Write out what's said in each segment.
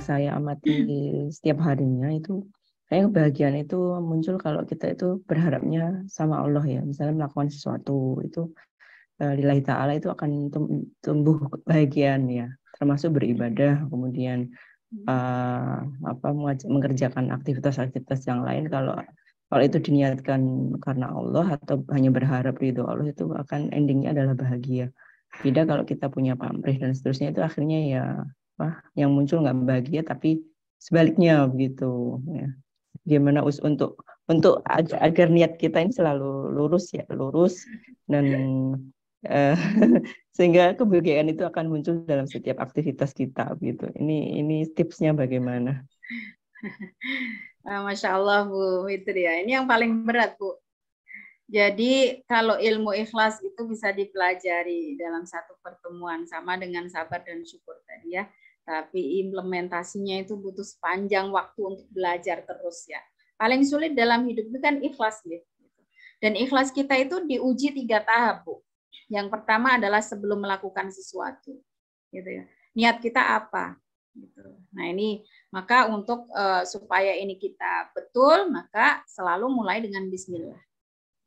saya amati setiap harinya itu, kayak kebahagiaan itu muncul kalau kita itu berharapnya sama Allah ya. Misalnya melakukan sesuatu itu lillahi ta'ala itu akan tumbuh kebahagiaan ya. Termasuk beribadah, kemudian mengerjakan aktivitas-aktivitas yang lain. Kalau itu diniatkan karena Allah atau hanya berharap ridho Allah, itu akan endingnya adalah bahagia. Beda kalau kita punya pamrih dan seterusnya, itu akhirnya ya yang muncul nggak bahagia, tapi sebaliknya begitu ya. Gimana untuk agar niat kita ini selalu lurus dan sehingga kebahagiaan itu akan muncul dalam setiap aktivitas kita gitu. Ini tipsnya bagaimana? Masya Allah Bu Fitri ya. Ini yang paling berat Bu. Jadi kalau ilmu ikhlas itu bisa dipelajari dalam satu pertemuan, sama dengan sabar dan syukur tadi ya. Tapi implementasinya itu butuh sepanjang waktu untuk belajar terus ya. Paling sulit dalam hidup itu kan ikhlas ya. Dan ikhlas kita itu diuji 3 tahap Bu. Yang pertama adalah sebelum melakukan sesuatu, gitu ya. Niat kita apa? Gitu. Nah ini maka untuk supaya ini kita betul, maka selalu mulai dengan Bismillah.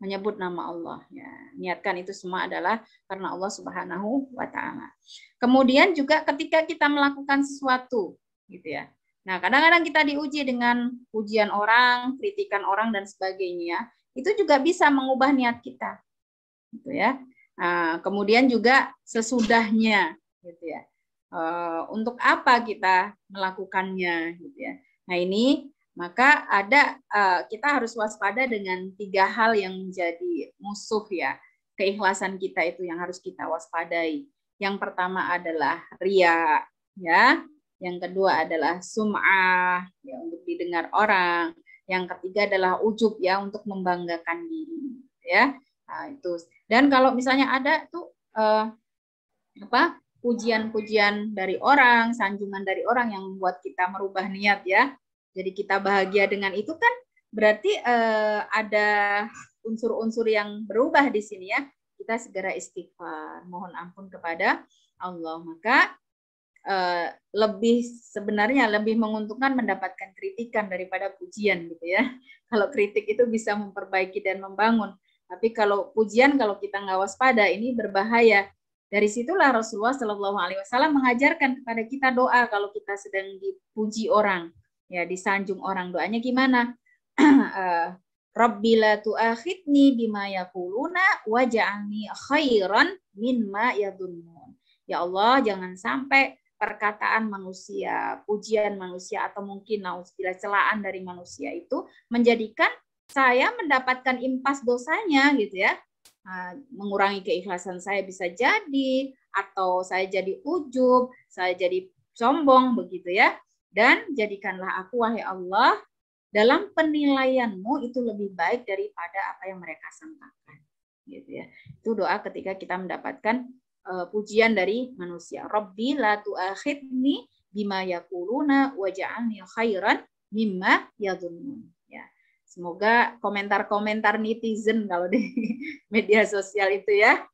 Menyebut nama Allah ya. Niatkan itu semua adalah karena Allah Subhanahu wa taala. Kemudian juga ketika kita melakukan sesuatu gitu ya. Nah, kadang-kadang kita diuji dengan pujian orang, kritikan orang dan sebagainya. Itu juga bisa mengubah niat kita. Gitu ya. Nah, kemudian juga sesudahnya gitu ya. Untuk apa kita melakukannya gitu ya. Nah, ini maka kita harus waspada dengan 3 hal yang menjadi musuh ya. Keikhlasan kita itu yang harus kita waspadai. Yang pertama adalah riya ya. Yang kedua adalah sum'ah ya, untuk didengar orang. Yang ketiga adalah ujub ya, untuk membanggakan diri ya. Nah, itu. Dan kalau misalnya ada tuh pujian-pujian dari orang, sanjungan dari orang yang membuat kita merubah niat ya. Jadi kita bahagia dengan itu kan berarti ada unsur-unsur yang berubah di sini ya. Kita segera istighfar, mohon ampun kepada Allah. Maka sebenarnya lebih menguntungkan mendapatkan kritikan daripada pujian gitu ya. Kalau kritik itu bisa memperbaiki dan membangun. Tapi kalau pujian, kalau kita nggak waspada, ini berbahaya. Dari situlah Rasulullah Shallallahu Alaihi Wasallam mengajarkan kepada kita doa kalau kita sedang dipuji orang. Ya, disanjung orang, doanya gimana? Rabbi la tu'akhidni bima yaquluna waj'alni khairan mimma yadhunnun. Ya Allah, jangan sampai perkataan manusia, pujian manusia atau mungkin nauzubillah celaan dari manusia itu menjadikan saya mendapatkan impas dosanya gitu ya. Mengurangi keikhlasan saya bisa jadi, atau saya jadi ujub, saya jadi sombong begitu ya. Dan jadikanlah aku wahai Allah dalam penilaianmu itu lebih baik daripada apa yang mereka sangkakan gitu ya. Itu doa ketika kita mendapatkan pujian dari manusia. Rabbi la tu'akhidni bima yaquluna waj'alni khairan mimma yadhunnun ya. Semoga komentar-komentar netizen kalau di media sosial itu ya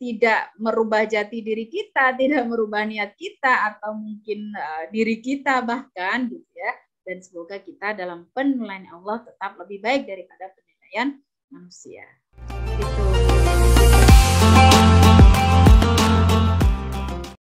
tidak merubah jati diri kita, tidak merubah niat kita, atau mungkin diri kita bahkan gitu ya. Dan semoga kita dalam penilaian Allah tetap lebih baik daripada penilaian manusia. Gitu.